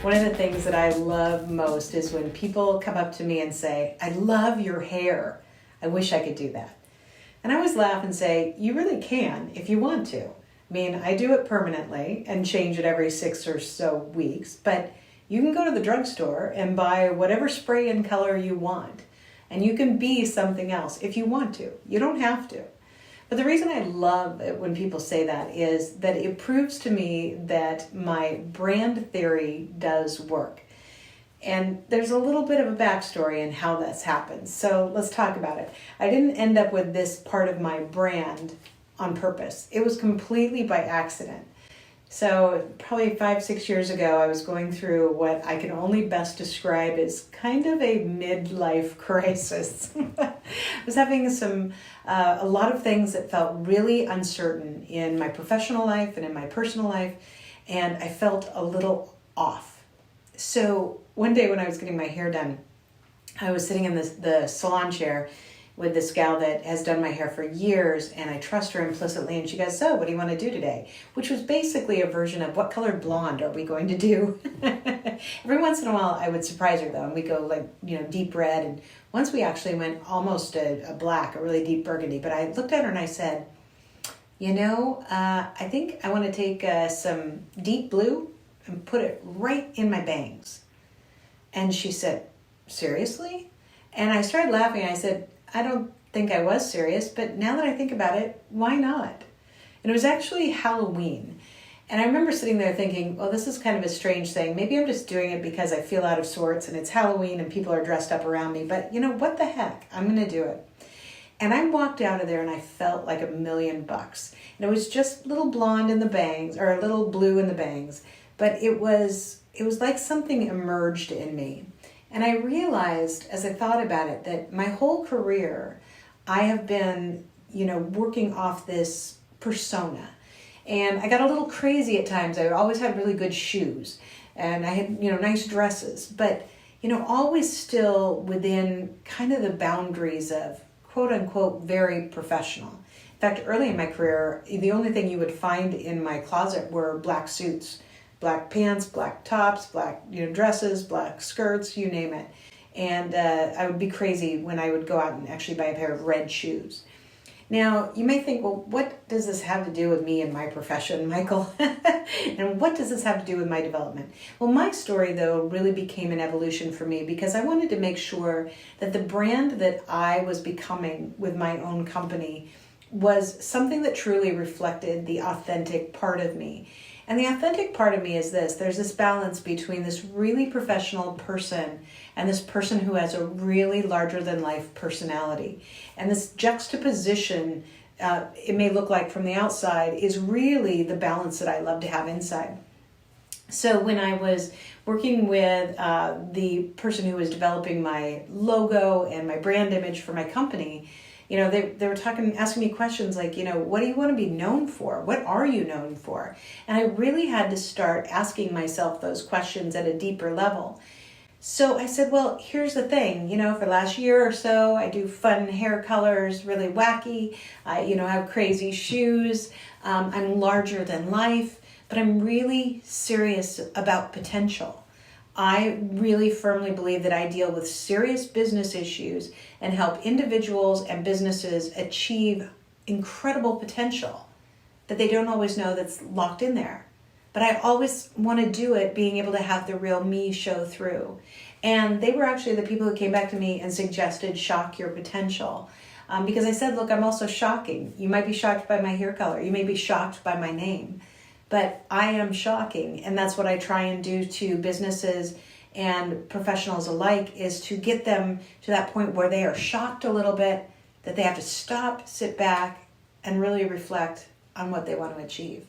One of the things that I love most is when people come up to me and say, I love your hair. I wish I could do that. And I always laugh and say, you really can if you want to. I mean, I do it permanently and change it every 6 or so weeks, but you can go to the drugstore and buy whatever spray and color you want. And you can be something else if you want to. You don't have to. But the reason I love it when people say that is that it proves to me that my brand theory does work. And there's a little bit of a backstory in how this happens. So let's talk about it. I didn't end up with this part of my brand on purpose. It was completely by accident. So probably 5-6 years ago, I was going through what I can only best describe as kind of a midlife crisis. I was having a lot of things that felt really uncertain in my professional life and in my personal life, and I felt a little off. So one day when I was getting my hair done, I was sitting in the salon chair with this gal that has done my hair for years, and I trust her implicitly, and she goes, so what do you want to do today? Which was basically a version of what colored blonde are we going to do? Every once in a while I would surprise her though, and we go deep red, and once we actually went almost a black, a really deep burgundy, but I looked at her and I said, I think I want to take some deep blue and put it right in my bangs. And she said, seriously? And I started laughing. I said, I don't think I was serious, but now that I think about it, why not? And it was actually Halloween. And I remember sitting there thinking, well, this is kind of a strange thing. Maybe I'm just doing it because I feel out of sorts and it's Halloween and people are dressed up around me. But what the heck? I'm going to do it. And I walked out of there and I felt like $1,000,000. And it was just a little blonde in the bangs, or a little blue in the bangs. But it was like something emerged in me. And I realized as I thought about it that my whole career, I have been, working off this persona. And I got a little crazy at times. I always had really good shoes and I had, nice dresses, but, always still within kind of the boundaries of quote unquote, very professional. In fact, early in my career, the only thing you would find in my closet were black suits. Black pants, black tops, black dresses, black skirts, you name it. And I would be crazy when I would go out and actually buy a pair of red shoes. Now, you may think, well, what does this have to do with me and my profession, Michael? And what does this have to do with my development? Well, my story, though, really became an evolution for me because I wanted to make sure that the brand that I was becoming with my own company was something that truly reflected the authentic part of me. And the authentic part of me is this. There's this balance between this really professional person and this person who has a really larger-than-life personality. And this juxtaposition, it may look like from the outside, is really the balance that I love to have inside. So when I was working with the person who was developing my logo and my brand image for my company, they were asking me questions like, what do you want to be known for? What are you known for? And I really had to start asking myself those questions at a deeper level. So I said, well, here's the thing, for the last year or so, I do fun hair colors, really wacky. I, have crazy shoes. I'm larger than life, but I'm really serious about potential. I really firmly believe that I deal with serious business issues and help individuals and businesses achieve incredible potential that they don't always know that's locked in there. But I always want to do it being able to have the real me show through. And they were actually the people who came back to me and suggested shock your potential. Because I said, look, I'm also shocking. You might be shocked by my hair color. You may be shocked by my name. But I am shocking, and that's what I try and do to businesses and professionals alike, is to get them to that point where they are shocked a little bit, that they have to stop, sit back, and really reflect on what they want to achieve.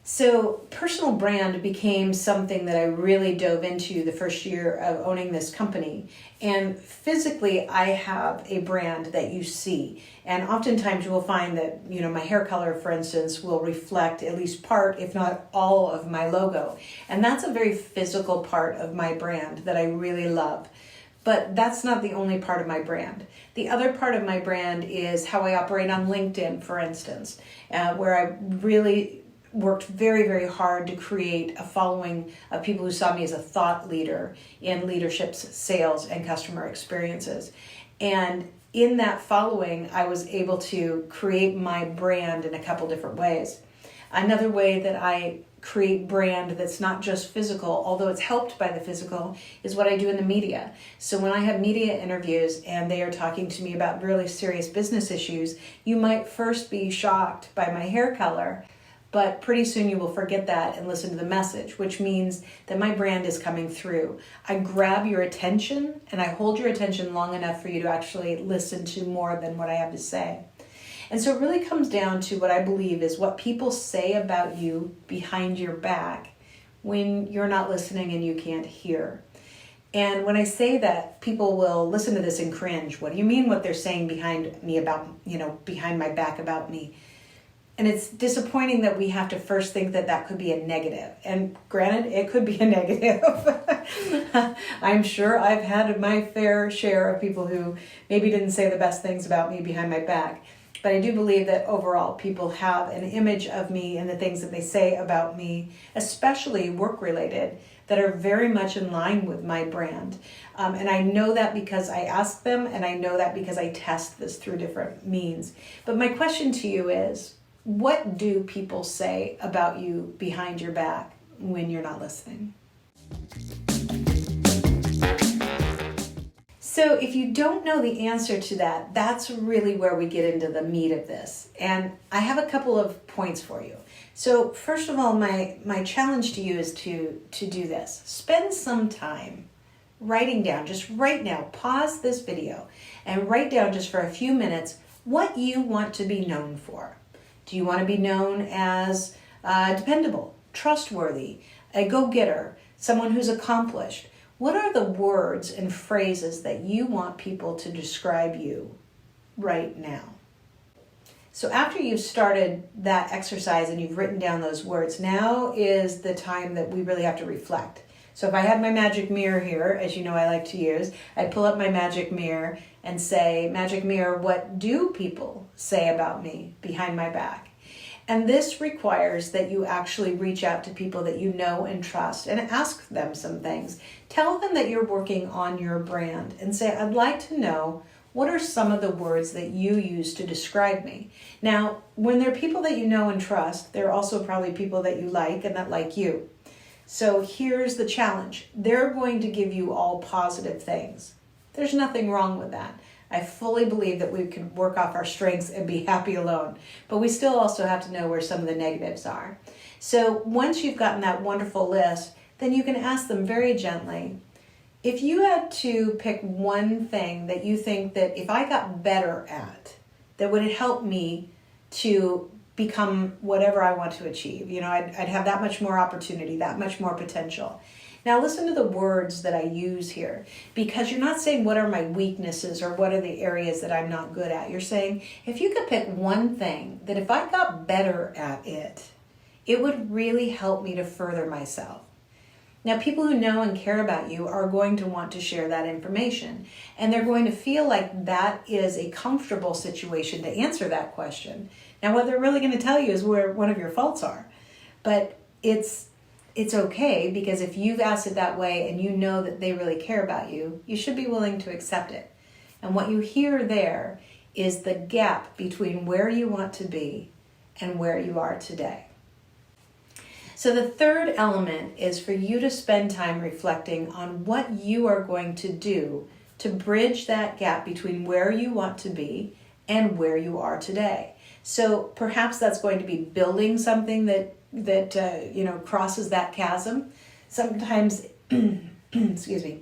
So personal brand became something that I really dove into the first year of owning this company. And physically, I have a brand that you see. And oftentimes you will find that, my hair color, for instance, will reflect at least part, if not all, of my logo. And that's a very physical part of my brand that I really love. But that's not the only part of my brand. The other part of my brand is how I operate on LinkedIn, for instance, where I really worked very, very hard to create a following of people who saw me as a thought leader in leadership, sales, and customer experiences. And in that following, I was able to create my brand in a couple different ways. Another way that I create brand that's not just physical, although it's helped by the physical, is what I do in the media. So when I have media interviews and they are talking to me about really serious business issues, you might first be shocked by my hair color, but pretty soon you will forget that and listen to the message, which means that my brand is coming through. I grab your attention and I hold your attention long enough for you to actually listen to more than what I have to say. And so it really comes down to what I believe is what people say about you behind your back when you're not listening and you can't hear. And when I say that, people will listen to this and cringe. What do you mean what they're saying behind me about, behind my back about me? And it's disappointing that we have to first think that that could be a negative. And granted, it could be a negative. I'm sure I've had my fair share of people who maybe didn't say the best things about me behind my back. But I do believe that overall people have an image of me and the things that they say about me, especially work-related, that are very much in line with my brand. And I know that because I ask them, and I know that because I test this through different means. But my question to you is, what do people say about you behind your back when you're not listening? So if you don't know the answer to that, that's really where we get into the meat of this. And I have a couple of points for you. So first of all, my challenge to you is to do this. Spend some time writing down, just right now, pause this video and write down just for a few minutes what you want to be known for. Do you want to be known as dependable, trustworthy, a go-getter, someone who's accomplished? What are the words and phrases that you want people to describe you right now? So after you've started that exercise and you've written down those words, now is the time that we really have to reflect. So if I had my magic mirror here, as you know I like to use, I'd pull up my magic mirror and say, magic mirror, what do people say about me behind my back? And this requires that you actually reach out to people that you know and trust and ask them some things. Tell them that you're working on your brand and say, I'd like to know what are some of the words that you use to describe me. Now, when they're people that you know and trust, they're also probably people that you like and that like you. So here's the challenge. They're going to give you all positive things. There's nothing wrong with that. I fully believe that we can work off our strengths and be happy alone, but we still also have to know where some of the negatives are. So once you've gotten that wonderful list, then you can ask them very gently, if you had to pick one thing that you think that if I got better at, that would help me to become whatever I want to achieve, I'd have that much more opportunity, that much more potential. Now listen to the words that I use here, because you're not saying what are my weaknesses or what are the areas that I'm not good at. You're saying if you could pick one thing that if I got better at it, it would really help me to further myself. Now people who know and care about you are going to want to share that information, and they're going to feel like that is a comfortable situation to answer that question. Now what they're really going to tell you is where one of your faults are, but it's okay, because if you've asked it that way and you know that they really care about you, you should be willing to accept it. And what you hear there is the gap between where you want to be and where you are today. So the third element is for you to spend time reflecting on what you are going to do to bridge that gap between where you want to be and where you are today. So perhaps that's going to be building something that crosses that chasm. Sometimes, excuse me.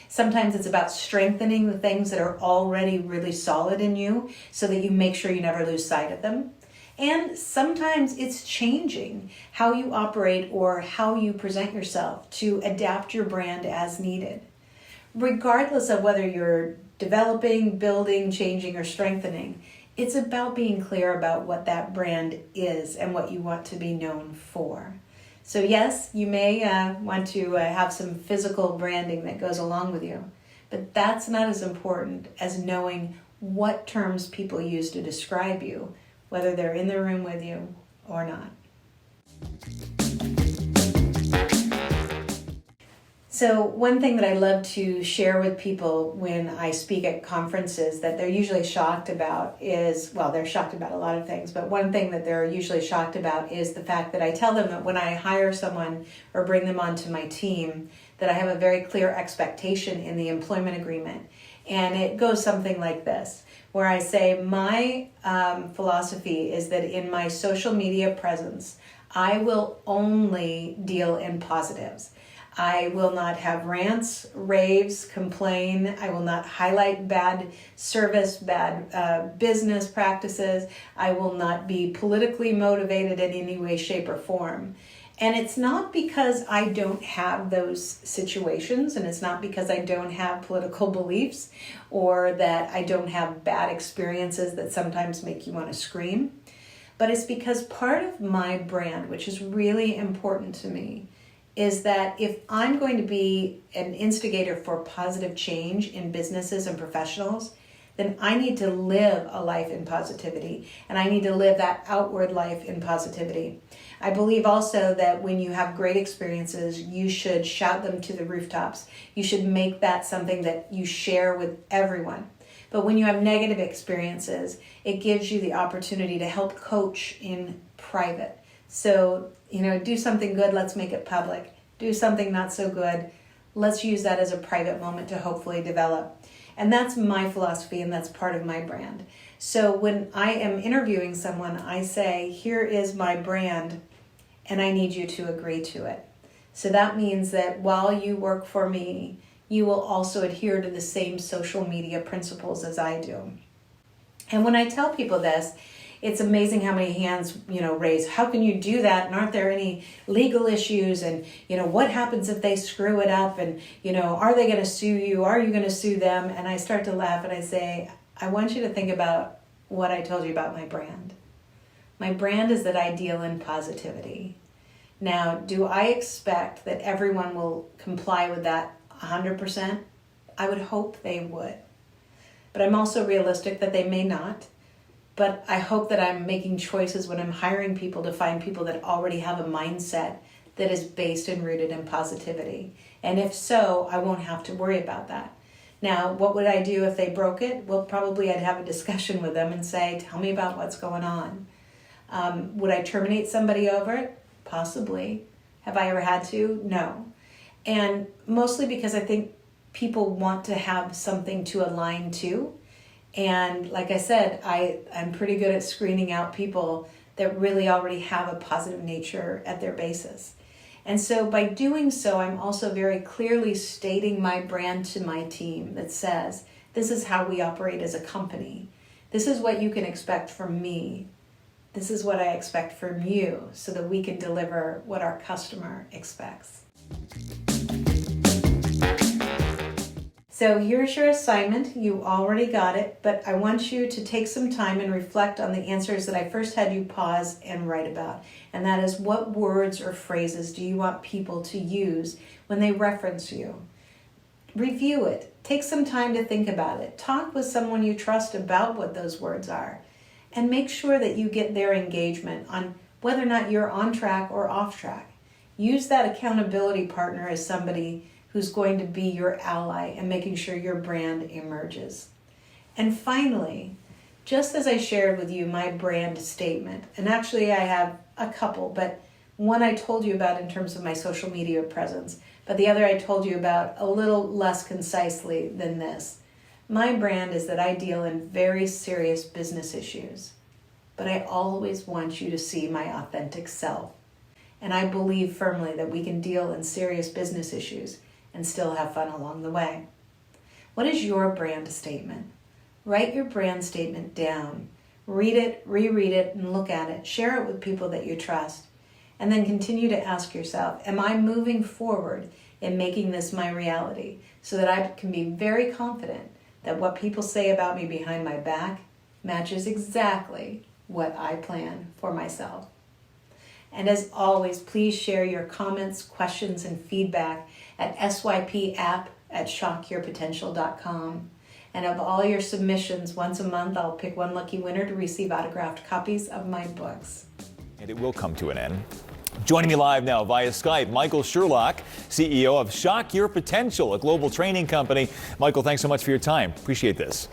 Sometimes it's about strengthening the things that are already really solid in you so that you make sure you never lose sight of them. And sometimes it's changing how you operate or how you present yourself to adapt your brand as needed. Regardless of whether you're developing, building, changing, or strengthening, it's about being clear about what that brand is and what you want to be known for. So yes, you may want to have some physical branding that goes along with you, but that's not as important as knowing what terms people use to describe you, whether they're in the room with you or not. So one thing that I love to share with people when I speak at conferences that they're usually shocked about is, well, they're shocked about a lot of things, but one thing that they're usually shocked about is the fact that I tell them that when I hire someone or bring them onto my team, that I have a very clear expectation in the employment agreement. And it goes something like this, where I say my philosophy is that in my social media presence, I will only deal in positives. I will not have rants, raves, complain. I will not highlight bad service, bad business practices. I will not be politically motivated in any way, shape, or form. And it's not because I don't have those situations, and it's not because I don't have political beliefs or that I don't have bad experiences that sometimes make you want to scream. But it's because part of my brand, which is really important to me, is that if I'm going to be an instigator for positive change in businesses and professionals, then I need to live a life in positivity, and I need to live that outward life in positivity. I believe also that when you have great experiences, you should shout them to the rooftops. You should make that something that you share with everyone. But when you have negative experiences, it gives you the opportunity to help coach in private. So, do something good, let's make it public. Do something not so good, let's use that as a private moment to hopefully develop. And that's my philosophy, and that's part of my brand. So when I am interviewing someone, I say, here is my brand, and I need you to agree to it. So that means that while you work for me, you will also adhere to the same social media principles as I do. And when I tell people this, it's amazing how many hands, raise. How can you do that? And aren't there any legal issues? And, what happens if they screw it up? And, are they going to sue you? Are you going to sue them? And I start to laugh and I say, I want you to think about what I told you about my brand. My brand is that I deal in positivity. Now, do I expect that everyone will comply with that 100%? I would hope they would. But I'm also realistic that they may not. But I hope that I'm making choices when I'm hiring people to find people that already have a mindset that is based and rooted in positivity. And if so, I won't have to worry about that. Now, what would I do if they broke it? Well, probably I'd have a discussion with them and say, tell me about what's going on. Would I terminate somebody over it? Possibly. Have I ever had to? No. And mostly because I think people want to have something to align to. And like I said, I'm pretty good at screening out people that really already have a positive nature at their basis. And so by doing so, I'm also very clearly stating my brand to my team that says, this is how we operate as a company. This is what you can expect from me. This is what I expect from you so that we can deliver what our customer expects. So here's your assignment. You already got it, but I want you to take some time and reflect on the answers that I first had you pause and write about. And that is, what words or phrases do you want people to use when they reference you? Review it. Take some time to think about it. Talk with someone you trust about what those words are. And make sure that you get their engagement on whether or not you're on track or off track. Use that accountability partner as somebody who's going to be your ally and making sure your brand emerges. And finally, just as I shared with you my brand statement, and actually I have a couple, but one I told you about in terms of my social media presence, but the other I told you about a little less concisely than this. My brand is that I deal in very serious business issues, but I always want you to see my authentic self. And I believe firmly that we can deal in serious business issues and still have fun along the way. What is your brand statement? Write your brand statement down. Read it, reread it, and look at it. Share it with people that you trust. And then continue to ask yourself, am I moving forward in making this my reality so that I can be very confident that what people say about me behind my back matches exactly what I plan for myself? And as always, please share your comments, questions, and feedback at sypapp@shockyourpotential.com. And of all your submissions, once a month, I'll pick one lucky winner to receive autographed copies of my books. And it will come to an end. Joining me live now via Skype, Michael Sherlock, CEO of Shock Your Potential, a global training company. Michael, thanks so much for your time. Appreciate this.